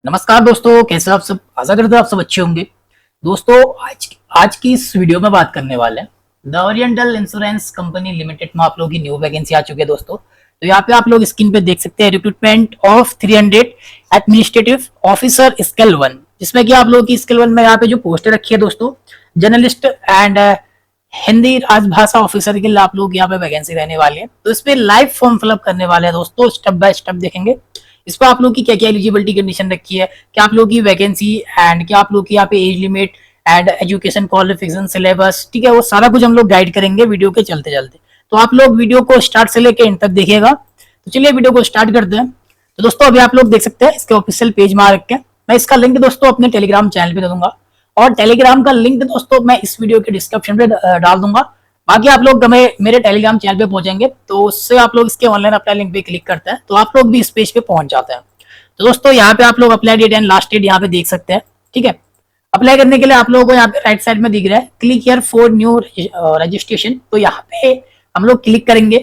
नमस्कार दोस्तों, कैसे आप सब। आशा करते हैं आप सब अच्छे होंगे। दोस्तों आज की इस वीडियो में बात करने वाले हैं the oriental insurance company limited में आप लोगों की न्यू वैकेंसी आ चुकी है दोस्तों। तो यहाँ पे आप लोग स्क्रीन पे देख सकते हैं recruitment of 300 administrative officer scale 1, जिसमें कि आप लोगों की स्केल 1 में यहाँ पे जो पोस्ट रखी है दोस्तों, जर्नलिस्ट एंड हिंदी राजभाषा ऑफिसर के लिए आप लोग यहाँ पे वैकेंसी रहने वाली है। तो इस पे लाइव फॉर्म फिलअप करने वाले हैं दोस्तों, स्टेप बाय स्टेप देखेंगे इस पर आप लोग की क्या क्या एलिजिबिलिटी कंडीशन रखी है, क्या आप लोग की वैकेंसी एंड क्या आप लोग की यहाँ पे age limit and education qualification syllabus, ठीक है, वो सारा कुछ हम लोग गाइड करेंगे वीडियो के चलते चलते। तो आप लोग वीडियो को स्टार्ट से लेके एंड तक देखिएगा। तो चलिए वीडियो को स्टार्ट करते हैं। तो दोस्तों अभी आप लोग देख सकते हैं इसके ऑफिशियल पेज में आ रखे हैं। मैं इसका लिंक दोस्तों अपने टेलीग्राम चैनल पे दे दूंगा और टेलीग्राम का लिंक दोस्तों मैं इस वीडियो के डिस्क्रिप्शन पे डाल दूंगा। बाकी आप लोग मेरे टेलीग्राम चैनल पे पहुंचेंगे तो उससे आप लोग इसके ऑनलाइन अप्लाई लिंक पे क्लिक करते हैं तो आप लोग भी इस पेज पे पहुंच जाते हैं। तो दोस्तों यहाँ पे आप लोग apply date and last date यहाँ पे देख सकते हैं, ठीक है। अप्लाई करने के लिए आप लोगों को यहाँ पे राइट साइड में दिख रहा है click here for new registration. तो यहाँ पे हम लोग क्लिक करेंगे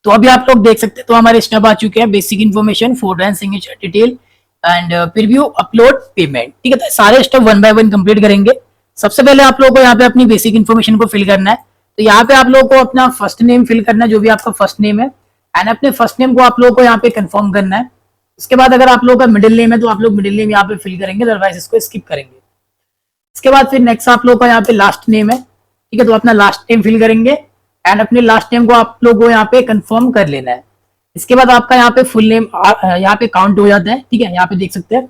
तो अभी आप लोग देख सकते हैं तो हमारे स्टेप आ चुके हैं, basic information, photo and signature detail and preview upload payment, ठीक है। तो सारे step one by one complete करेंगे। सबसे पहले आप लोगों को यहाँ पे अपनी बेसिक इन्फॉर्मेशन को फिल करना है। तो यहाँ पे आप लोगों को अपना फर्स्ट नेम फिल करना है, जो भी आपका फर्स्ट नेम है, एंड अपने फर्स्ट नेम को आप लोगों को यहाँ पे कंफर्म करना है। इसके बाद अगर आप लोगों का मिडिल नेम है तो आप लोग मिडिल नेम यहाँ पे फिल करेंगे, अदरवाइज इसको स्किप करेंगे। इसके बाद फिर नेक्स्ट आप लोगों का यहाँ पे लास्ट नेम है, ठीक है, तो अपना लास्ट नेम फिल करेंगे एंड अपने लास्ट नेम को आप लोगों को यहाँ पे कंफर्म कर लेना है। इसके बाद आपका यहाँ पे फुल नेम यहाँ पे काउंट हो जाता है, ठीक है, यहाँ पे देख सकते हैं।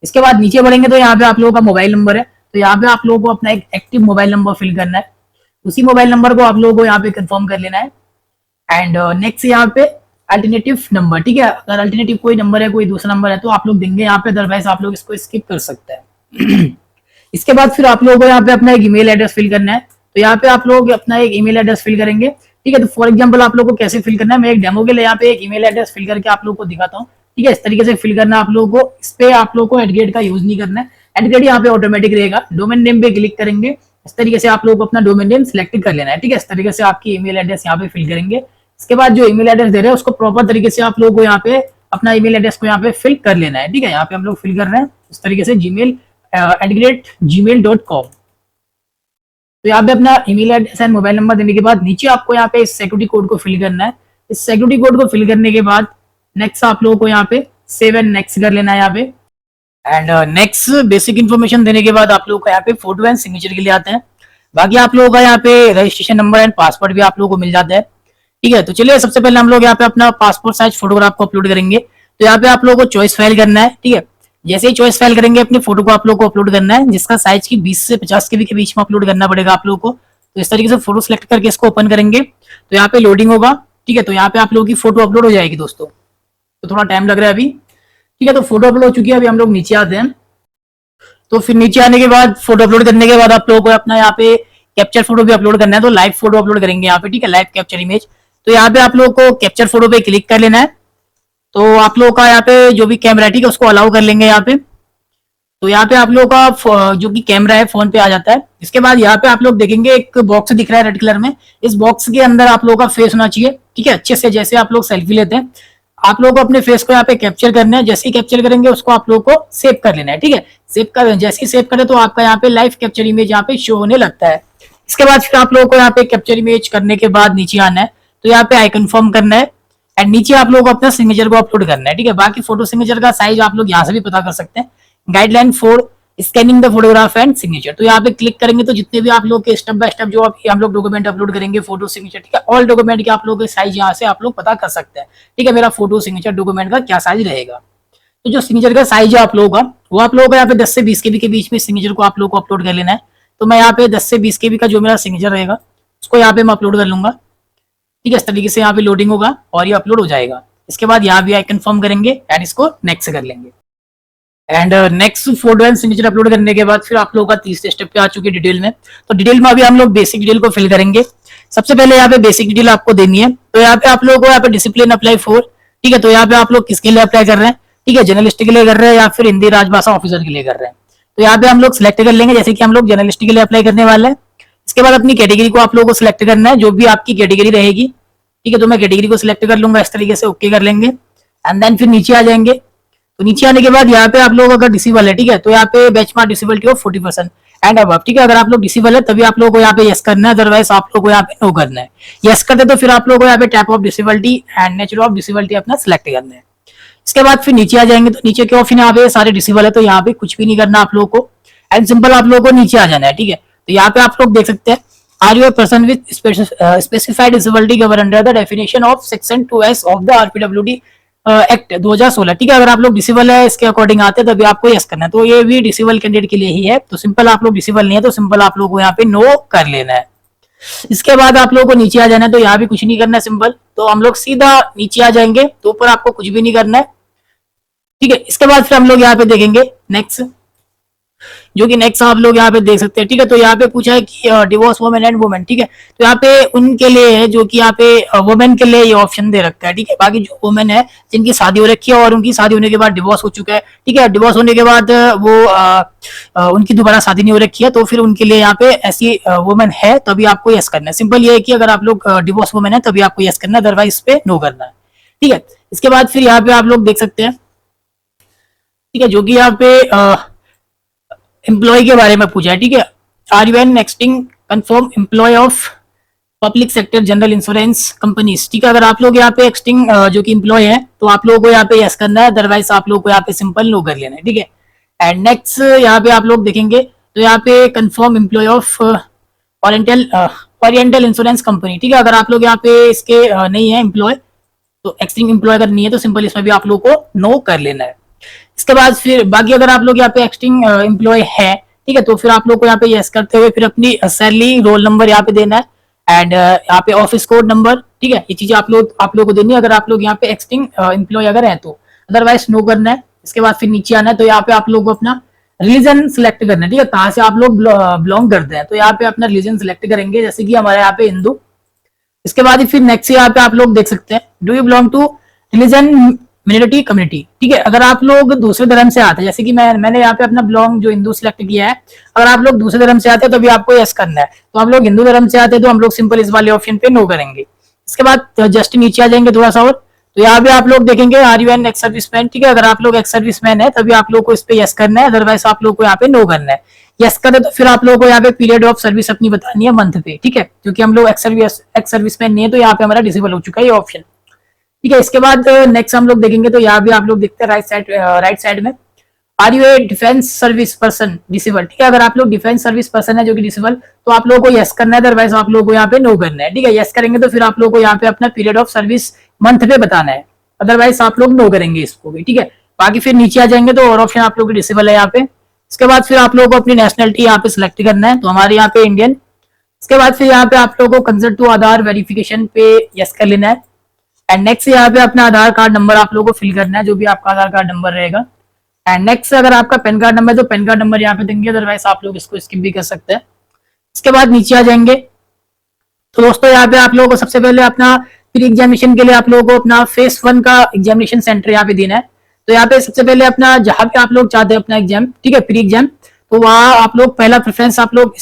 इसके बाद नीचे बढ़ेंगे तो यहाँ पे आप लोगों का मोबाइल नंबर है, तो यहाँ पे आप लोगों को अपना एक एक्टिव मोबाइल नंबर फिल करना है। उसी मोबाइल नंबर को आप लोगों को यहाँ पे कंफर्म कर लेना है। एंड नेक्स्ट यहाँ पे अल्टरनेटिव नंबर, ठीक है, अगर अल्टरनेटिव कोई नंबर है, कोई दूसरा नंबर है तो आप लोग देंगे यहाँ पे, अदरवाइज आप लोग इसको स्किप कर सकते हैं। इसके बाद फिर आप लोगों को यहाँ पे अपना एक ईमेल एड्रेस फिल करना है। तो यहाँ पे आप लोग अपना एक ईमेल एड्रेस फिल करेंगे, ठीक है। तो फॉर एग्जांपल आप लोग को कैसे फिल करना है, मैं एक डेमो के लिए यहाँ पे एक ईमेल एड्रेस फिल करके आप लोग को दिखाता हूँ, ठीक है। इस तरीके से फिल करना आप लोगों को, इस पे आप लोग को एडग्रेड का यूज नहीं करना है, एडग्रेड यहाँ पे ऑटोमेटिक रहेगा। डोमेन नेम पे क्लिक करेंगे, इस तरीके से आप लोग को अपना डोमेन नेम सिलेक्ट कर लेना है, ठीक है। इस तरीके से आपकी ईमेल एड्रेस यहाँ पे फिल करेंगे। इसके बाद जो ईमेल एड्रेस दे रहे हैं उसको प्रॉपर तरीके से आप लोगों को यहाँ पे अपना ईमेल एड्रेस को यहाँ पे फिल कर लेना है, ठीक है। यहाँ पे हम लोग फिल कर रहे हैं इस तरीके से gmail@gmail.com। तो यहाँ पे अपना email address and mobile number देने के बाद नीचे आपको यहाँ पे इस सिक्योरिटी कोड को फिल करना है। इस सिक्योरिटी कोड को फिल करने के बाद नेक्स्ट आप लोगों को यहाँ पे सेव एंड नेक्स्ट कर लेना है यहाँ पे। एंड नेक्स्ट बेसिक इन्फॉर्मेशन देने के बाद आप लोगों का यहाँ पे फोटो एंड सिग्नेचर के लिए आते हैं। बाकी आप लोगों का यहाँ पे रजिस्ट्रेशन नंबर एंड पासवर्ड भी आप लोगों को मिल जाता है, ठीक है। तो चलिए सबसे पहले हम लोग यहाँ पे अपना पासपोर्ट साइज फोटोग्राफ को अपलोड करेंगे। तो यहाँ पे आप लोगों को चॉइस फाइल करना है, ठीक है। जैसे ही चॉइस फाइल करेंगे अपनी फोटो को आप लोग को अपलोड करना है, जिसका साइज की 20 से 50 केबी के बीच में अपलोड करना पड़ेगा आप लोगों को। तो इस तरीके से फोटो सिलेक्ट करके इसको ओपन करेंगे तो यहाँ पे लोडिंग होगा, ठीक है। तो यहाँ पे आप लोगों की फोटो अपलोड हो जाएगी दोस्तों, तो थोड़ा टाइम लग रहा है अभी, ठीक है। तो फोटो अपलोड हो चुकी है, अभी हम लोग नीचे आते हैं। तो फिर नीचे आने के बाद फोटो अपलोड करने के बाद आप लोगों को अपना यहाँ पे कैप्चर फोटो भी अपलोड करना है, तो लाइव फोटो अपलोड करेंगे यहाँ पे, ठीक है, लाइव कैप्चर इमेज। तो यहाँ पे आप लोगों को कैप्चर फोटो पे क्लिक कर लेना है। तो आप लोगों का यहाँ पे जो भी कैमरा है, ठीक है, उसको अलाउ कर लेंगे यहाँ पे। तो यहाँ पे आप लोगों का जो कि कैमरा है फोन पे आ जाता है। इसके बाद यहाँ पे आप लोग देखेंगे एक बॉक्स दिख रहा है रेड कलर में, इस बॉक्स के अंदर आप लोगों का फेस होना चाहिए, ठीक है, अच्छे से, जैसे आप लोग सेल्फी लेते हैं। आप लोगों को अपने फेस को यहाँ पे कैप्चर करना है। जैसे ही कैप्चर करेंगे उसको आप लोगों को सेव कर लेना है, ठीक है। सेव कर जैसे ही सेव करें तो आपका यहाँ पे लाइव कैप्चर इमेज यहाँ पे शो होने लगता है। इसके बाद फिर आप लोगों को यहाँ पे कैप्चर इमेज करने के बाद नीचे आना है, तो यहाँ पे आई कंफर्म करना है एंड नीचे आप लोगों को अपना सिग्नेचर को अपलोड करना है, ठीक है। बाकी फोटो सिग्नेचर का साइज आप लोग यहाँ से भी पता कर सकते हैं। Guideline for scanning the photograph and signature, तो यहाँ पे क्लिक करेंगे तो जितने भी आप लोग के स्टेप बाय स्टेप जो हम लोग डॉक्यूमेंट अपलोड करेंगे, फोटो सिग्नेचर, ठीक है, ऑल डॉक्यूमेंट के आप लोग के साइज यहाँ से आप लोग पता कर सकते हैं, ठीक है। मेरा फोटो सिग्नेचर डॉक्यूमेंट का क्या साइज रहेगा। तो जो सिग्नेचर का साइज है आप लोगों का, वो आप लोगों को यहाँ पे 10 से 20 केबी के बीच में सिग्नेचर को आप लोग को अपलोड कर लेना है। तो मैं यहाँ पे 10 से 20 केबी का जो मेरा सिग्नेचर रहेगा उसको यहाँ पे मैं अपलोड कर लूंगा, ठीक है। इस तरीके से यहाँ पे लोडिंग होगा और ये अपलोड हो जाएगा। इसके बाद यहाँ भी आई कंफर्म करेंगे एंड इसको नेक्स्ट कर लेंगे। And next photo and signature upload करने के बाद फिर आप लोगों का तीसरे स्टेप पे आ चुके हैं डिटेल में। तो डिटेल में अभी हम लोग बेसिक डिटेल को फिल करेंगे। सबसे पहले यहाँ पे बेसिक डिटेल आपको देनी है। तो यहाँ पे आप लोगों को यहाँ पे डिसिप्लिन अप्लाई फॉर, ठीक है। तो यहाँ पे आप लोग किसके लिए अप्लाई कर रहे हैं, ठीक है, जर्नलिस्ट के लिए कर रहे हैं या फिर हिंदी राजभाषा ऑफिसर के लिए कर रहे हैं। तो यहाँ पे हम लोग सिलेक्ट कर लेंगे, जैसे कि हम लोग जर्नलिस्ट के लिए अप्लाई करने वाले हैं। इसके बाद अपनी कैटेगरी को आप लोगों को सिलेक्ट करना है, जो भी आपकी कैटेगरी रहेगी, ठीक है। तो मैं कैटेगरी को सिलेक्ट कर लूंगा इस तरीके से, ओके कर लेंगे एंड देन फिर नीचे आ जाएंगे। तो नीचे आने के बाद यहाँ पे आप लोग अगर डिसेबल है, ठीक है, तो यहाँ पे बेंचमार्क डिसेबिलिटी ऑफ 40% एंड अब, ठीक है, अगर आप लोग डिसेबल है तभी आप लोग को यहाँ पे यस करना है, अदरवाइज आप लोग को यहाँ पे नो करना है। यस करते तो फिर आप लोग को यहाँ पे type of disability and nature of disability अपना सिलेक्ट करना है। इसके बाद फिर नीचे आ जाएंगे, तो नीचे के ऑप्शन यहाँ पे सारे डिसेबल है, तो यहाँ पे कुछ भी नहीं करना आप लोग को एंड सिंपल आप लोग को नीचे आ जाना है, ठीक है। तो यहाँ पे आप लोग देख सकते हैं, are you a person with specified disability cover under the definition of section 2S of the RPWD act 2016, ठीक है। अगर आप लोग डिसेबल है इसके अकॉर्डिंग आते हैं तभी आपको यस करना है, तो ये भी डिसेबल कैंडिडेट के लिए ही है। तो सिंपल आप लोग डिसेबल नहीं है तो सिंपल आप लोग को यहाँ पे नो कर लेना है। इसके बाद आप लोगों को नीचे आ जाना है, तो यहाँ भी कुछ नहीं करना है सिंपल, तो हम लोग सीधा नीचे आ जाएंगे, तो ऊपर आपको कुछ भी नहीं करना है, ठीक है। इसके बाद फिर हम लोग यहाँ पे देखेंगे नेक्स्ट, जो कि नेक्स्ट आप लोग यहाँ पे देख सकते हैं, ठीक है। तो यहाँ पे पूछा है कि डिवोर्स वुमेन एंड वुमेन, ठीक है, तो यहाँ पे उनके लिए है जो कि यहाँ पे वुमेन के लिए ये ऑप्शन दे रखा है, ठीक है। बाकी जो वुमेन है जिनकी शादी हो रखी है और उनकी शादी होने के बाद डिवोर्स हो चुका है, ठीक है, डिवोर्स होने के बाद वो उनकी दोबारा शादी नहीं हो रखी है, तो फिर उनके लिए यहाँ पे ऐसी वुमेन है तभी आपको यस करना है। सिंपल ये है कि अगर आप लोग डिवोर्स वुमेन है तभी आपको यस करना है, अदरवाइज इस पे नो करना है, ठीक है। इसके बाद फिर यहाँ पे आप लोग देख सकते हैं, ठीक है, जो कि यहाँ पे एम्प्लॉय के बारे में पूछा है, ठीक है। Are you an existing confirm employee of public sector general insurance companies, ठीक है। अगर आप लोग यहाँ पे एक्सटिंग जो कि एम्प्लॉय है तो आप लोगों को यहाँ पे यस करना है, अदरवाइज आप लोग को यहाँ पे सिंपल नो कर लेना है, ठीक है। एंड नेक्स्ट यहाँ पे आप लोग देखेंगे, तो यहाँ पे confirm employee of oriental insurance company, ठीक है। अगर आप लोग यहाँ पे इसके नहीं है एम्प्लॉय, तो एक्सटिंग एम्प्लॉय अगर नहीं है तो सिंपल इसमें भी आप लोग को नो कर लेना है। इसके बाद फिर बाकी अगर आप लोग यहाँ पे एक्सटिंग एम्प्लॉय है, ठीक है, तो फिर आप लोग को यहाँ पे यस करते हुए फिर अपनी सैलरी रोल नंबर यहाँ पे देना है एंड यहाँ पे ऑफिस कोड नंबर, ठीक है, ये चीजें आप लोग को देनी है अगर आप लोग यहाँ पे एक्सटिंग एम्प्लॉय अगर है तो, अदरवाइज नो करना है। इसके बाद फिर नीचे आना है, तो यहाँ पे आप लोग को अपना रिलीजन सिलेक्ट करना है, ठीक है, कहाँ से आप लोग बिलोंग करते हैं, तो यहाँ पे अपना रिलीजन सिलेक्ट करेंगे, जैसे कि हमारे यहाँ पे हिंदू। इसके बाद फिर नेक्स्ट यहाँ पे आप लोग देख सकते हैं, do you belong to religion minority community, ठीक है। अगर आप लोग दूसरे धर्म से आते हैं, जैसे कि मैंने यहाँ पे अपना बिलोंग जो हिंदू सिलेक्ट किया है, अगर आप लोग दूसरे धर्म से आते हैं तो भी आपको यस करना है। तो आप लोग हिंदू धर्म से आते हैं तो हम लोग सिंपल इस वाले ऑप्शन पे नो करेंगे। इसके बाद जस्ट नीचे आ जाएंगे थोड़ा सा और, तो यहाँ पे आप लोग देखेंगे are you an ex serviceman, ठीक है। अगर आप लोग एक्स सर्विसमैन है तभी आप लोग को इस पे यस करना है, अदरवाइज आप लोग को यहाँ पे नो करना है। यस करें तो फिर आप लोगों को यहाँ पे पीरियड ऑफ सर्विस अपनी बतानी है मंथ पे, ठीक है, क्योंकि हम लोग एक्स सर्विसमैन नहीं है तो यहाँ पे हमारा डिसेबल हो चुका है ये ऑप्शन, ठीक है। इसके बाद नेक्स्ट हम लोग देखेंगे, तो यहाँ भी आप लोग देखते हैं राइट साइड में, are you a defence service person disabled, ठीक है। अगर आप लोग डिफेंस सर्विस पर्सन है जो कि डिसेबल, तो आप लोगों को यस करना है, अदरवाइज आप लोगों को यहाँ पे नो करना है, ठीक है। यस करेंगे तो फिर आप लोगों को यहाँ पे अपना पीरियड ऑफ सर्विस मंथ पे बताना है, अदरवाइज आप लोग नो करेंगे इसको भी, ठीक है। बाकी फिर नीचे आ जाएंगे तो और ऑप्शन आप लोग डिसेबल है यहाँ पे। इसके बाद फिर आप लोगों को अपनी नेशनलिटी यहाँ पे सिलेक्ट करना है, तो हमारे यहाँ पे इंडियन। इसके बाद फिर यहाँ पे आप लोगों को कंसल्ट टू आधार वेरिफिकेशन पे यस कर लेना है एंड नेक्स्ट यहाँ पे अपना आधार कार्ड नंबर आप लोगों को फिल करना है, जो भी आपका आधार कार्ड नंबर रहेगा। एंड नेक्स्ट अगर आपका पैन कार्ड नंबर है तो पैन कार्ड नंबर यहाँ पे देंगे, अदरवाइज आप लोग इसको स्किप भी कर सकते हैं। इसके बाद नीचे आ जाएंगे, तो दोस्तों यहाँ पे आप लोगों को सबसे पहले अपना प्री एग्जामिनेशन के लिए आप लोगों को अपना फेस 1 का एग्जामिनेशन सेंटर यहाँ पे देना है। तो यहाँ पे सबसे पहले अपना जहाँ पे आप लोग चाहते हैं अपना एग्जाम, ठीक है, प्री एग्जाम, तो वहाँ आप लोग पहला प्रेफरेंस आप लोग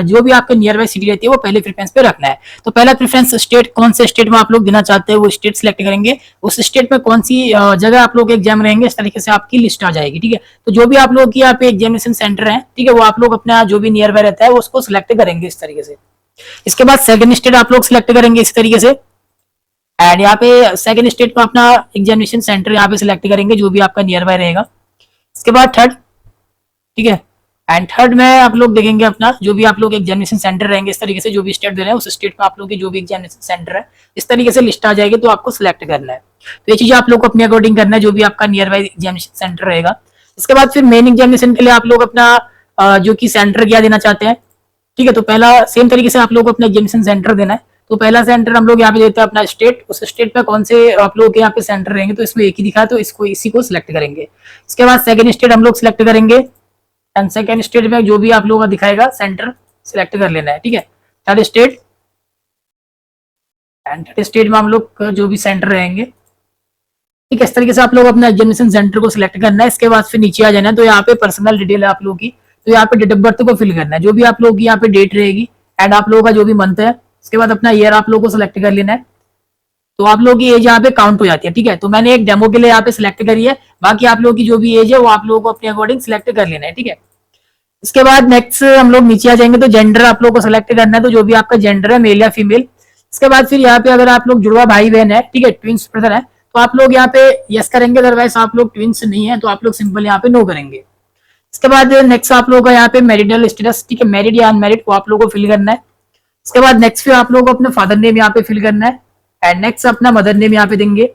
जो भी आपके नियर बाय सिटी रहती है वो पहले प्रेफरेंस पे रखना है। तो पहला प्रेफरेंस स्टेट, कौन से स्टेट में आप लोग देना चाहते हैं वो स्टेट सिलेक्ट करेंगे, उस स्टेट में कौन सी जगह आप लोग एग्जाम रहेंगे, इस तरीके से आपकी लिस्ट आ जाएगी, ठीक है। तो जो भी आप लोग की यहाँ पे एग्जामिनेशन सेंटर है, ठीक है, वो आप लोग अपना जो भी नियर बाय रहता है वो उसको सिलेक्ट करेंगे इस तरीके से। इसके बाद सेकंड स्टेट आप लोग सिलेक्ट करेंगे इस तरीके से एंड यहाँ पे सेकंड स्टेट में अपना एग्जामिनेशन सेंटर यहाँ पे सिलेक्ट करेंगे जो भी आपका नियर बाय रहेगा। इसके बाद थर्ड, ठीक है, एंड थर्ड में आप लोग देखेंगे अपना जो भी आप लोग एग्जामिनेशन सेंटर रहेंगे इस तरीके से, जो भी स्टेट दे रहे हैं उस स्टेट में आप लोग की जो भी एग्जामिनेशन सेंटर है इस तरीके से लिस्ट आ जाएगी, तो आपको सिलेक्ट करना है। तो ये चीजें आप लोग को अपने अकॉर्डिंग करना है जो भी आपका नियर बाय एग्जामिनेशन सेंटर रहेगा। इसके बाद फिर मेन एग्जामिनेशन के लिए आप लोग अपना जो कि सेंटर क्या देना चाहते हैं, ठीक है, तो पहला सेम तरीके से आप लोग को अपना एग्जामिनेशन सेंटर देना है। तो पहला सेंटर हम लोग यहाँ पे देते हैं अपना स्टेट, उस स्टेट पे कौन से आप लोग के यहाँ पे सेंटर रहेंगे, तो इसमें एक ही दिखा है तो इसको इसी को सिलेक्ट करेंगे। इसके बाद सेकंड स्टेट हम लोग सिलेक्ट करेंगे एंड सेकंड स्टेट में जो भी आप लोगों का दिखाएगा सेंटर सिलेक्ट कर लेना है, ठीक है। Third state and third state में हम लोग जो भी सेंटर रहेंगे, ठीक है, इस तरीके से आप लोग अपना एग्जामिनेशन सेंटर को सिलेक्ट करना है। इसके बाद फिर नीचे आ जाना है, तो यहाँ पे पर्सनल डिटेल है आप लोग की, तो यहाँ पे डेट ऑफ बर्थ को फिल करना है, जो भी आप लोग की यहाँ पे डेट रहेगी एंड आप लोगों का जो भी मंथ है। इसके बाद अपना ईयर आप लोगों को सिलेक्ट कर लेना है तो आप लोगों की एज यहाँ पे काउंट हो जाती है। ठीक है, तो मैंने एक डेमो के लिए यहाँ पे सिलेक्ट करी है, बाकी आप लोगों की जो भी एज है वो आप लोगों को अपने अकॉर्डिंग सिलेक्ट कर लेना है। ठीक है, इसके बाद नेक्स्ट हम लोग नीचे आ जाएंगे, तो जेंडर आप लोगों को सिलेक्ट करना है, तो जो भी आपका जेंडर है मेल या फीमेल। इसके बाद फिर यहाँ पे अगर आप लोग जुड़वा भाई बहन है, ठीक है, ट्विंस ब्रदर है, तो आप लोग यहाँ पे यस करेंगे, अदरवाइज आप लोग ट्विंस नहीं है तो आप लोग सिंपल यहाँ पे नो करेंगे। इसके बाद नेक्स्ट आप लोगों का यहाँ पे मैरिडल स्टेटस, ठीक है, मैरिड या अनमैरिड वो आप लोगों को फिल करना है। इसके बाद नेक्स्ट फिर आप लोगों को अपना फादर नेम यहाँ पे फिल करना है, एंड नेक्स्ट अपना मदर नेम यहाँ पे देंगे।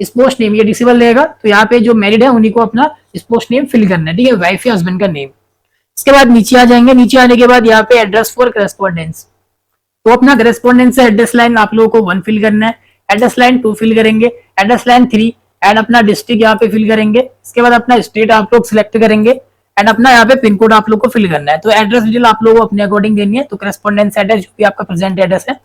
स्पोर्ट्स नेम ये डिसेबल रहेगा, तो यहाँ पे जो मैरिड है उन्हीं को अपना स्पोर्ट्स नेम फिल करना है, ठीक है, वाइफ या हस्बैंड का नेम। इसके बाद नीचे आ जाएंगे, नीचे आने के बाद यहाँ पे एड्रेस फॉर करेस्पॉन्डेंस, तो अपना करेस्पॉन्डेंस से एड्रेस लाइन आप लोगों को 1 फिल करना है, एड्रेस लाइन 2 फिल करेंगे, एड्रेस लाइन 3 एंड अपना डिस्ट्रिक्ट यहाँ पे फिल करेंगे। इसके बाद अपना स्टेट आप लोग सिलेक्ट करेंगे एंड अपना यहाँ पे पिन कोड आप लोग को फिल करना है। तो एड्रेस डिटेल आप लोगों को अपने अकॉर्डिंग देनी है, तो करेस्पॉन्डेंस एड्रेस जो भी आपका प्रेजेंट एड्रेस है।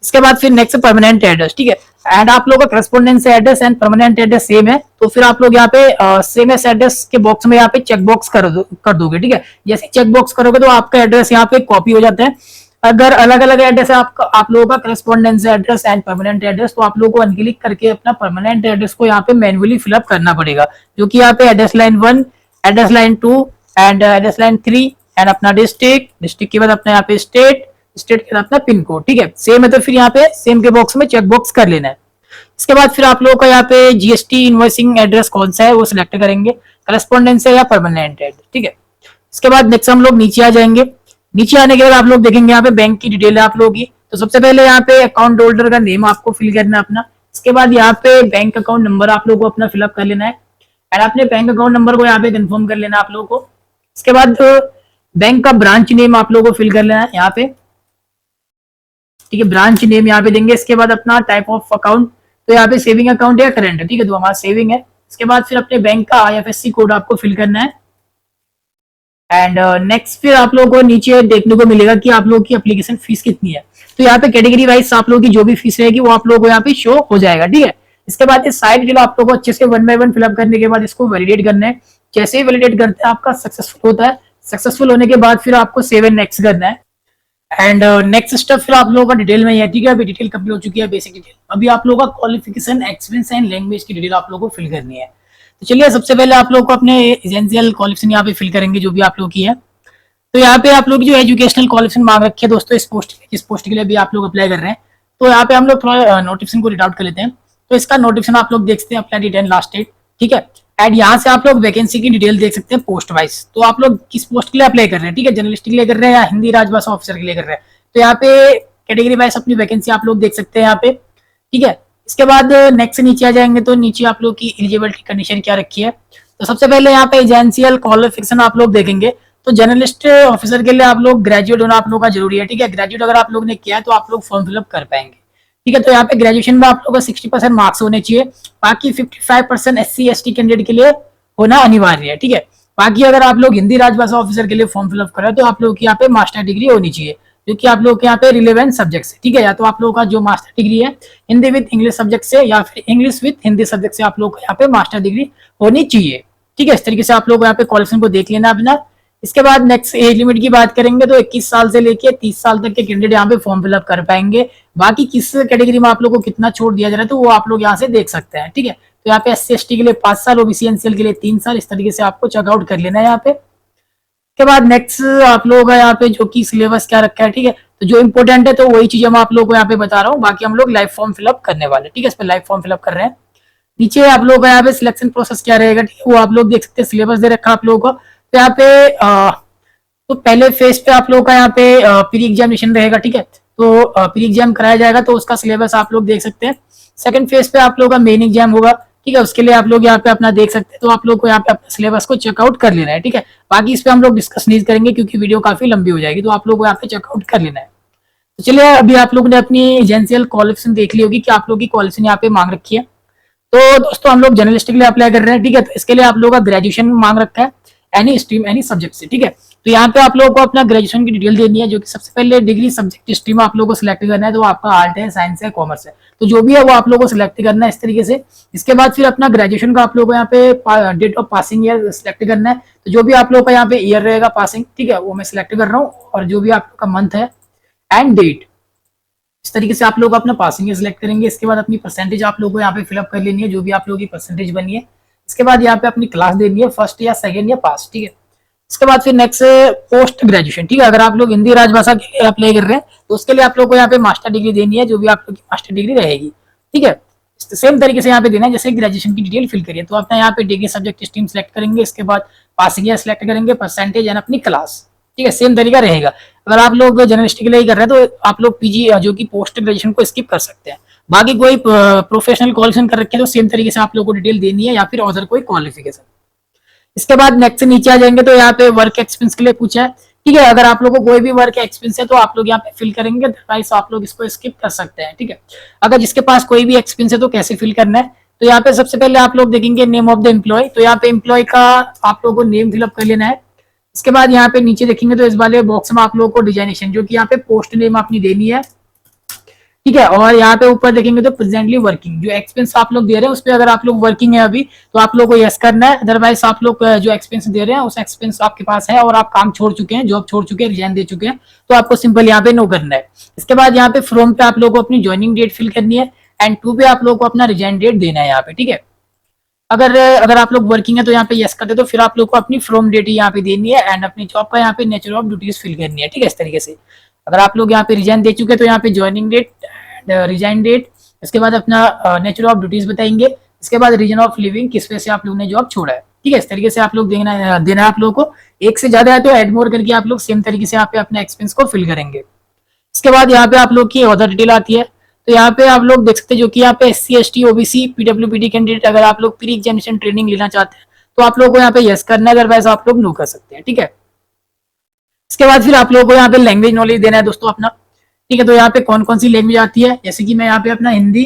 इसके बाद फिर नेक्स्ट परमानेंट एड्रेस, ठीक है, एंड आप लोगों का correspondence address and permanent address same है, तो फिर आप लोग यहाँ पे सेम एस एड्रेस के बॉक्स में यहाँ पे चेक बॉक्स कर दोगे। ठीक है, जैसे चेक बॉक्स करोगे तो आपका एड्रेस यहाँ पे कॉपी हो जाता है। अगर अलग अलग एड्रेस है आप लोगों का correspondence address and permanent address, तो आप लोगों को अनक्लिक करके अपना परमानेंट एड्रेस को यहाँ पे मैन्युअली फिलअप करना पड़ेगा, जो कि यहाँ पे address line 1, address line 2 and address line 3 and अपना डिस्ट्रिक्ट के बाद अपना यहाँ पे स्टेट के बाद अपना पिन कोड। ठीक है, सेम है तो फिर यहाँ पे सेम के बॉक्स में चेक बॉक्स कर लेना है। इसके बाद फिर आप लोगों का यहाँ पे जीएसटी इनवॉइसिंग एड्रेस कौन सा है वो सिलेक्ट करेंगे, करेस्पॉन्डेंस है या परमानेंट एड्रेस। ठीक है, इसके बाद नेक्स्ट हम लोग नीचे आ जाएंगे, नीचे आने के बाद आप लोग देखेंगे यहाँ पे बैंक की डिटेल है आप लोगों की। तो सबसे पहले यहाँ पे अकाउंट होल्डर का नेम आपको फिल करना है अपना। इसके बाद यहाँ पे बैंक अकाउंट नंबर आप लोगों को अपना फिलअप कर लेना है एंड अपने बैंक अकाउंट नंबर को यहाँ पे कंफर्म कर लेना आप लोगों को। इसके बाद बैंक का ब्रांच नेम आप लोगों को फिल कर लेना है यहाँ पे, ठीक है, ब्रांच नेम यहाँ पे देंगे। इसके बाद अपना टाइप ऑफ अकाउंट, तो यहाँ पे सेविंग अकाउंट है या करंट है, ठीक है, तो हमारा सेविंग है। इसके बाद फिर अपने बैंक का आईएफएससी कोड आपको फिल करना है एंड नेक्स्ट फिर आप लोगों को नीचे देखने को मिलेगा कि आप लोगों की एप्लीकेशन फीस कितनी है। तो यहाँ पे कैटेगरी वाइज आप लोगों की जो भी फीस रहेगी वो आप लोगों को यहाँ पे शो हो जाएगा। ठीक है, इसके बाद इस साइड डिटेल आप लोगों को अच्छे से 1 बाय 1 फिलअप करने के बाद इसको वैलिडेट करना है। जैसे ही वैलिडेट करते हैं आपका सक्सेसफुल होता है, सक्सेसफुल होने के बाद फिर आपको सेव एंड नेक्स्ट करना है एंड नेक्स्ट स्टेप फिर आप लोगों का डिटेल में है। ठीक है, अभी डिटेल कंप्लीट हो चुकी है, बेसिक डिटेल। अभी आप लोगों का क्वालिफिकेशन, एक्सपीरियंस एंड लैंग्वेज की डिटेल आप लोगों को फिल करनी है। तो चलिए सबसे पहले आप लोग को अपने एसेंशियल क्वालिफिकेशन यहाँ पे फिल करेंगे जो भी आप लोग की है। तो यहाँ पे आप लोग जो एजुकेशनल क्वालिफिकेशन मांग रखी है दोस्तों इस पोस्ट के लिए भी आप लोग अप्लाई कर रहे हैं, तो यहाँ पे हम लोग थोड़ा नोटिफिकेशन को रीड आउट कर लेते हैं। तो इसका नोटिफिकेशन आप लोग देख सकते हैं, apply date and last date. ठीक है, एंड यहाँ से आप लोग वैकेंसी की डिटेल देख सकते हैं पोस्ट वाइज। तो आप लोग किस पोस्ट के लिए अप्लाई कर रहे हैं, ठीक है, जर्नलिस्ट के लिए कर रहे हैं या हिंदी राजभाषा ऑफिसर के लिए कर रहे हैं, तो यहाँ पे कैटेगरी वाइज अपनी वैकेंसी आप लोग देख सकते हैं यहाँ पे। ठीक है, इसके बाद नेक्स्ट नीचे आ जाएंगे, तो नीचे आप लोग की एलिजिबिलिटी कंडीशन क्या रखी है। तो सबसे पहले यहाँ पे एजेंशियल क्वालिफिकेशन आप लोग देखेंगे, तो जर्नलिस्ट ऑफिसर के लिए आप लोग ग्रेजुएट होना आप लोगों का जरूरी है। ठीक है, ग्रेजुएट अगर आप लोग ने किया है तो आप लोग फॉर्म फिलअप कर पाएंगे। ठीक है, तो यहाँ पे ग्रेजुएशन में आप लोग का 60% मार्क्स होने चाहिए, बाकी 55% SC/ST कैंडिडेट के लिए होना अनिवार्य है। ठीक है, बाकी अगर आप लोग हिंदी राजभाषा ऑफिसर के लिए फॉर्म फिलअप करें तो आप लोग की यहाँ पे मास्टर डिग्री होनी चाहिए, जो कि आप लोग के यहाँ पे रिलेवेंट सब्जेक्ट से। ठीक है, या तो आप लोगों का जो मास्टर डिग्री है हिंदी विद इंग्लिश सब्जेक्ट से या फिर इंग्लिश विद हिंदी सब्जेक्ट से आप लोग को यहाँ पे मास्टर डिग्री होनी चाहिए। ठीक है, इस तरीके से आप लोग यहाँ पे क्वालिफिकेशन को देख लेना अपना। इसके बाद नेक्स्ट एज लिमिट की बात करेंगे, तो 21 साल से लेके 30 साल तक के कैंडिडेट यहाँ पे फॉर्म फिलअप कर पाएंगे। बाकी किस कैटेगरी में आप लोग को कितना छूट दिया जा रहा है तो वो आप लोग यहाँ से देख सकते हैं। ठीक है, तो यहाँ पे SC/ST के लिए 5 साल, OBC NCL के लिए 3 साल, इस तरीके से आपको चेकआउट कर लेना है यहाँ पे। इसके बाद नेक्स्ट आप लोगों का यहाँ पे जो कि सिलेबस क्या रखा है। ठीक है, तो जो इंपॉर्टेंट है तो वही चीज हम आप लोगों को यहाँ पे बता रहा हूँ, बाकी हम लोग लाइव फॉर्म फिलअप करने वाले। ठीक है, इस पर लाइव फॉर्म फिलअप कर रहे हैं। नीचे आप लोगों का यहाँ पे सिलेक्शन प्रोसेस क्या रहेगा, ठीक है, वो आप लोग देख सकते हैं, सिलेबस दे रखा है आप लोगों को। तो यहाँ पे तो पहले फेज पे आप लोगों का यहाँ पे प्री एग्जामिनेशन रहेगा। ठीक है, तो प्री एग्जाम कराया जाएगा, तो उसका सिलेबस आप लोग देख सकते हैं। सेकंड फेज पे आप लोगों का मेन एग्जाम होगा। ठीक है, उसके लिए आप लोग यहाँ पे अपना देख सकते हैं, तो आप लोग को यहाँ पे अपने सिलेबस को चेकआउट कर लेना है। ठीक है, बाकी इस पे हम लोग डिस्कस नहीं करेंगे क्योंकि वीडियो काफी लंबी हो जाएगी, तो आप लोग को यहाँ पे चेकआउट कर लेना है। तो चलिए अभी आप लोग ने अपनी एजेंशियल क्वालिफिकेशन देख ली होगी कि आप लोग की क्वालिफिकेशन यहाँ पे मांग रखी है। तो दोस्तों हम लोग जर्नलिस्ट के लिए अप्लाई कर रहे हैं। ठीक है, तो इसके लिए आप लोगों का ग्रेजुएशन मांग रखा है, एनी स्ट्रीम एनी सब्जेक्ट से। ठीक है, तो यहाँ पे आप लोगों को अपना ग्रेजुएशन की डिटेल देनी है, जो कि सबसे पहले डिग्री सब्जेक्ट स्ट्रीम आप लोगों को सिलेक्ट करना है, तो आपका आर्ट है, साइंस है, कॉमर्स है, तो जो भी है वो आप लोगों को सिलेक्ट करना है इस तरीके से। इसके बाद फिर अपना ग्रेजुएशन का आप लोगों को यहाँ पे date of passing year select करना है, तो जो भी आप लोगों का यहाँ पे ईयर रहेगा पासिंग, ठीक है, वो मैं सिलेक्ट कर रहा हूँ, और जो भी आप लोग का मंथ है एंड डेट। इस तरीके से आप लोग अपना पासिंग सिलेक्ट करेंगे। इसके बाद अपनी परसेंटेज आप लोगों को यहाँ पे फिलअप कर लेनी है, जो भी आप लोगों की परसेंटेज बनी है। इसके बाद यहाँ पे अपनी क्लास देनी है, फर्स्ट या सेकंड या पास, ठीक है। इसके बाद फिर नेक्स्ट पोस्ट ग्रेजुएशन, ठीक है। अगर आप लोग हिंदी राजभाषा के लिए अप्लाई कर रहे हैं तो उसके लिए आप लोग को यहाँ पे मास्टर डिग्री देनी है, जो भी आप लोग की मास्टर डिग्री रहेगी, ठीक है। सेम तरीके से यहाँ पे देना है जैसे ग्रेजुएशन की डिटेल फिल करिए। तो अपना यहाँ पे डिग्री सब्जेक्ट स्ट्रीम सेलेक्ट करेंगे, इसके बाद पासिंग ईयर सेलेक्ट करेंगे, परसेंटेज एंड अपनी क्लास, ठीक है। सेम तरीका रहेगा। अगर आप लोग जर्नलिस्टिक के लिए कर रहे हैं तो आप लोग पीजी जो कि पोस्ट ग्रेजुएशन को स्किप कर सकते हैं। बाकी कोई प्रोफेशनल क्वालिफिकेशन कर रखे हैं तो सेम तरीके से आप लोग को डिटेल देनी है, या फिर अदर कोई क्वालिफिकेशन। इसके बाद नेक्स्ट नीचे आ जाएंगे तो यहाँ पे वर्क एक्सपीरियंस के लिए पूछा है, ठीक है। अगर आप लोग को कोई भी वर्क एक्सपीरियंस है तो आप लोग यहाँ पे फिल करेंगे, अदरवाइज आप लोग इसको स्किप कर सकते हैं, ठीक है। अगर जिसके पास कोई भी एक्सपीरियंस है तो कैसे फिल करना है, तो यहाँ पे सबसे पहले आप लोग देखेंगे नेम ऑफ द एम्प्लॉय। तो यहाँ पे एम्प्लॉय का आप लोग को नेम फिलअप कर लेना है। इसके बाद यहाँ पे नीचे देखेंगे तो इस वाले बॉक्स में आप लोग को डिजाइनेशन, जो कि यहाँ पे पोस्ट नेम अपनी देनी है, ठीक है। और यहाँ पे ऊपर देखेंगे तो प्रेजेंटली वर्किंग, जो एक्सपेंस आप लोग दे रहे हैं उस पर अगर आप लोग वर्किंग है अभी तो आप लोग को यस करना है। अदरवाइज आप लोग जो एक्सपेंस दे रहे हैं उस एक्सपेंस आपके पास है और आप काम छोड़ चुके हैं, जॉब छोड़ चुके हैं, रिजाइन दे चुके हैं, तो आपको सिंपल यहाँ पे नो करना है। इसके बाद यहाँ पे फ्रॉम पे आप लोग को अपनी ज्वाइनिंग डेट फिल करनी है, एंड टू पे आप लोग को अपना रिजाइन डेट देना है यहाँ पे, ठीक है। अगर आप लोग वर्किंग है तो यहाँ पे यस करते तो फिर आप लोग को अपनी फ्रॉम डेट यहाँ पे देनी है, एंड अपनी जॉब का यहाँ पे नेचर ऑफ ड्यूटीज फिल करनी है, ठीक है। इस तरीके से अगर आप लोग यहाँ पे रिजाइन दे चुके हैं तो यहाँ पे ज्वाइनिंग डेट, रिजाइन डेट, इसके बाद अपना नेचर ऑफ ड्यूटीज बताएंगे, इसके बाद रीजन ऑफ लिविंग, किस वजह से आप लोग ने जॉब छोड़ा है, ठीक है। इस तरीके से आप लोग देना है आप लोगों को। एक से ज्यादा है तो एड मोर करके आप लोग सेम तरीके से यहाँ पे अपने एक्सपेंस को फिल करेंगे। इसके बाद यहाँ पे आप लोग की अदर डिटेल आती है। तो यहाँ पे आप लोग देख सकते हैं जो कि यहाँ पे SC ST OBC PWBD candidate, अगर आप लोग प्री एग्जामिनेशन ट्रेनिंग लेना चाहते हैं तो आप लोग को यहाँ पे यस करना है, अदरवाइज आप लोग नो कर सकते हैं, ठीक है। इसके बाद फिर आप लोगों को यहाँ पे लैंग्वेज नॉलेज देना है दोस्तों अपना, ठीक है। तो यहाँ पे कौन कौन सी लैंग्वेज आती है, जैसे कि मैं यहाँ पे अपना हिंदी,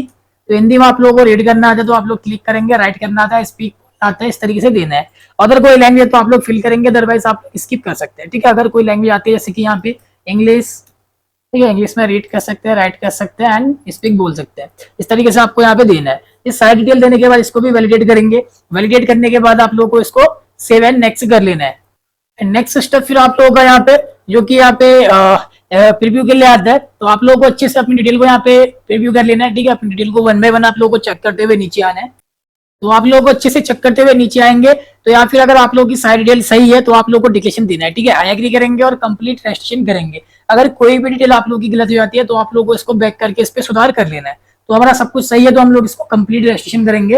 तो हिंदी में आप लोगों को रीड करना आता है तो आप लोग क्लिक करेंगे, राइट करना आता है, स्पीक आता है, इस तरीके से देना है। अगर कोई लैंग्वेज तो आप लोग फिल करेंगे, अदरवाइज आप स्किप कर सकते हैं, ठीक है। अगर कोई लैंग्वेज आती है जैसे कि यहाँ पे इंग्लिश, ठीक है, इंग्लिश में रीड कर सकते हैं, राइट कर सकते हैं एंड स्पीक बोल सकते हैं। इस तरीके से आपको यहाँ पे देना है। इस सारी डिटेल देने के बाद इसको भी वैलिडेट करेंगे। वैलिडेट करने के बाद आप लोगों को इसको सेव एंड नेक्स्ट कर लेना है। नेक्स्ट स्टेप फिर आप लोगों का यहाँ पे जो कि यहाँ पे प्रीव्यू के लिए आता है, तो आप लोगों को अच्छे से अपनी डिटेल को यहाँ पे प्रीव्यू कर लेना है, ठीक है। अपनी डिटेल को 1 बाय 1 आप लोगों को चेक करते हुए नीचे आना है। तो आप लोगों को अच्छे से चेक करते हुए नीचे आएंगे, तो या फिर अगर आप लोगों की सारी डिटेल सही है तो आप लोगों को डिक्लेरेशन देना है, ठीक है। आई एग्री करेंगे और कंप्लीट रजिस्ट्रेशन करेंगे। अगर कोई भी डिटेल आप लोगों की गलत हो जाती है तो आप लोगों को इसको बैक करके इस पर सुधार कर लेना है। तो हमारा सब कुछ सही है तो हम लोग इसको कंप्लीट रजिस्ट्रेशन करेंगे।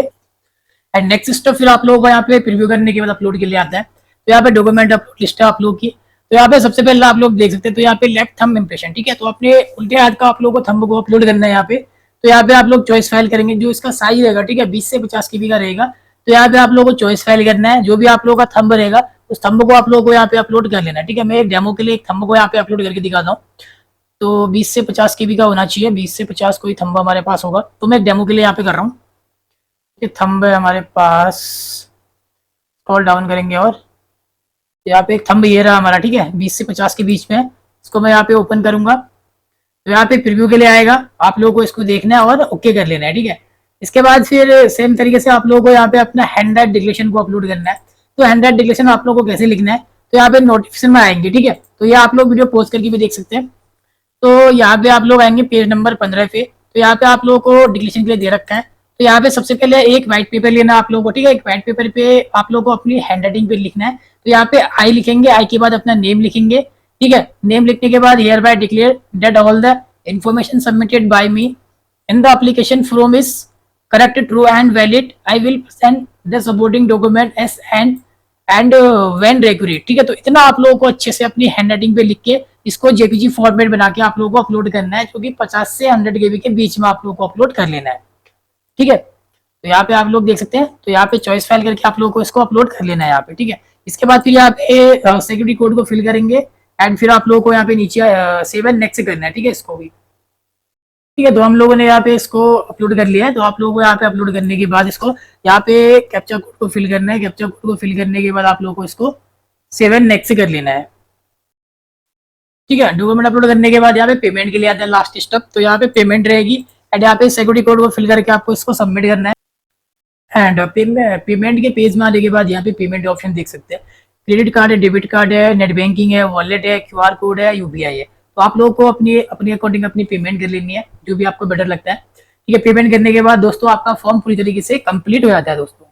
एंड नेक्स्ट स्टेप फिर आप लोगों को यहाँ पे प्रीव्यू करने के बाद अपलोड के लिए आता है। तो यहाँ पे डॉक्यूमेंट अपलोड लिस्ट है आप लोग की। तो यहाँ पे सबसे पहले आप लोग देख सकते हैं, तो यहाँ पे लेफ्ट थंब इंप्रेशन, ठीक है। तो अपने उल्टे हाथ का आप लोगों को थंब को अपलोड करना है यहाँ पे। तो यहाँ पे आप लोग चॉइस फाइल करेंगे, जो इसका साइज रहेगा, ठीक है, 20 से 50 KB का रहेगा। तो यहाँ पे आप लोगों को चॉइस फाइल करना है, जो भी आप लोगों का थंब रहेगा उस थंब को आप लोगों को यहाँ पे अपलोड कर लेना है, ठीक है। मैं एक डेमो के लिए एक थंब को यहाँ पे अपलोड करके दिखाता हूँ। तो 20 से 50 KB का होना चाहिए, 20 से 50 कोई थंब हमारे पास होगा। तो मैं एक डेमो के लिए यहाँ पे कर रहा हूँ। थंब है हमारे पास, स्क्रॉल डाउन करेंगे और यहाँ पे एक थंब ये रहा हमारा, ठीक है, 20 से 50 के बीच में। इसको मैं यहाँ पे ओपन करूंगा तो यहाँ पे प्रीव्यू के लिए आएगा। आप लोगों को इसको देखना है और ओके कर लेना है, ठीक है। इसके बाद फिर सेम तरीके से आप लोगों को यहाँ पे अपना हैंड राइट डिक्लेरेशन को अपलोड करना है। तो हैंड राइट डिक्लेरेशन आप लोगों को कैसे लिखना है, तो यहाँ पे नोटिफिकेशन में आएंगे, ठीक है। तो ये आप लोग वीडियो पॉज करके भी देख सकते हैं। तो यहाँ पे आप लोग आएंगे पेज नंबर 15 पे। तो यहाँ पे आप लोगों को डिक्लेरेशन के लिए दे रखा है। तो यहाँ पे सबसे पहले एक व्हाइट पेपर लेना आप लोगों को, ठीक है। एक व्हाइट पेपर पे आप लोगों को अपनी हैंड राइटिंग पे लिखना है। तो यहाँ पे आई लिखेंगे, आई के बाद अपना नेम लिखेंगे, ठीक है। नेम लिखने के बाद here bye declare that all the information submitted by me in the application form is correct, true and valid. I will send the supporting document S and when required, ठीक है। तो इतना आप लोगों को अच्छे से अपनी हैंड राइटिंग पे लिख के इसको JPG फॉर्मेट बना के आप लोगों को अपलोड करना है, जो कि 50 से 100 KB के बीच में आप लोगों को अपलोड कर लेना है, ठीक है। तो यहाँ पे आप लोग देख सकते हैं, तो यहाँ पे चॉइस फाइल करके आप लोगों को इसको अपलोड कर लेना है यहाँ पे, ठीक है। इसके बाद फिर यहाँ पे सिक्योरिटी कोड को फिल करेंगे एंड फिर आप लोगों को यहाँ पे नीचे सेव एंड नेक्स्ट करना है, ठीक है, इसको भी, ठीक है। तो हम लोगों ने यहाँ पे इसको अपलोड कर लिया है। तो आप लोगों को यहाँ पे अपलोड करने के बाद इसको यहाँ पे कैप्चा कोड को फिल करना है। कैप्चा कोड को फिल करने के बाद आप लोगों को इसको सेव एंड नेक्स्ट कर लेना है, ठीक है। डॉक्यूमेंट अपलोड करने के बाद यहाँ पे पेमेंट के लिए आता है लास्ट स्टेप। तो यहाँ पे पेमेंट रहेगी एंड यहाँ पे सिक्योरिटी कोड को फिल करके आपको इसको सबमिट करना है। एंड पेमेंट के पेज में आने के बाद यहाँ पे पेमेंट ऑप्शन देख सकते हैं। क्रेडिट कार्ड है, डेबिट कार्ड है, नेट बैंकिंग है, वॉलेट है, QR कोड है, UPI है। तो आप लोगों को अपनी अपनी अकॉर्डिंग अपनी पेमेंट कर लेनी है, जो भी आपको बेटर लगता है। ठीक है, पेमेंट करने के बाद दोस्तों आपका फॉर्म पूरी तरीके से कंप्लीट हो जाता है दोस्तों।